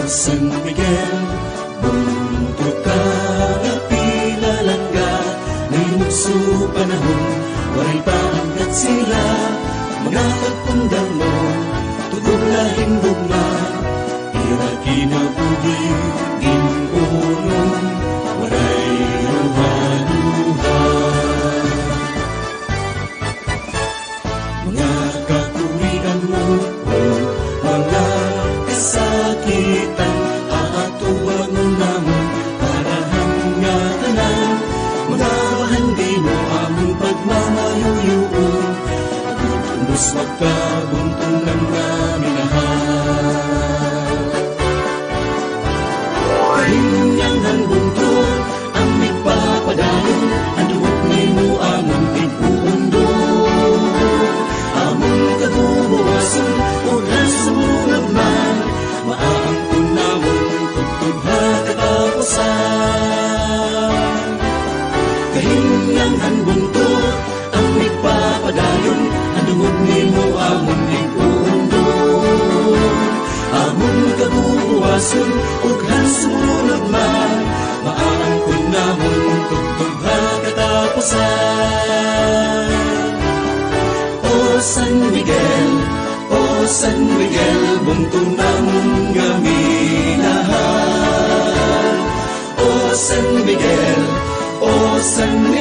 San Miguel, buntut ka nga pilalangga, ngayon su panahon, waray paangkat sila, mga pagpundang mo, tugog lahing bugna, ira kinabuhi, ginunong, waray ruha-ruha. Mga kakurian mo, mga kasakitan, aatuwag namon para hangatanan, magawahan di mo among pagmamayuyuon, agutubos magkabuntong ng naminahal. Kanyang hangbunton, ang migpapadayon, ang duwag ni mo among tig-uundon, among kabubuwason, o nasumunod man, maaangkon namon tugtugha katapusan. Kahinyang hanbuntot, ang migpapadayon, ang dungog ni mo amon tig-uundon, amon kabubuwason, ug hansumunod man, maaangkon namon tugtugha katapusan. O San Miguel, O San Miguel, buntong namon nga minahal. O San Miguel, O San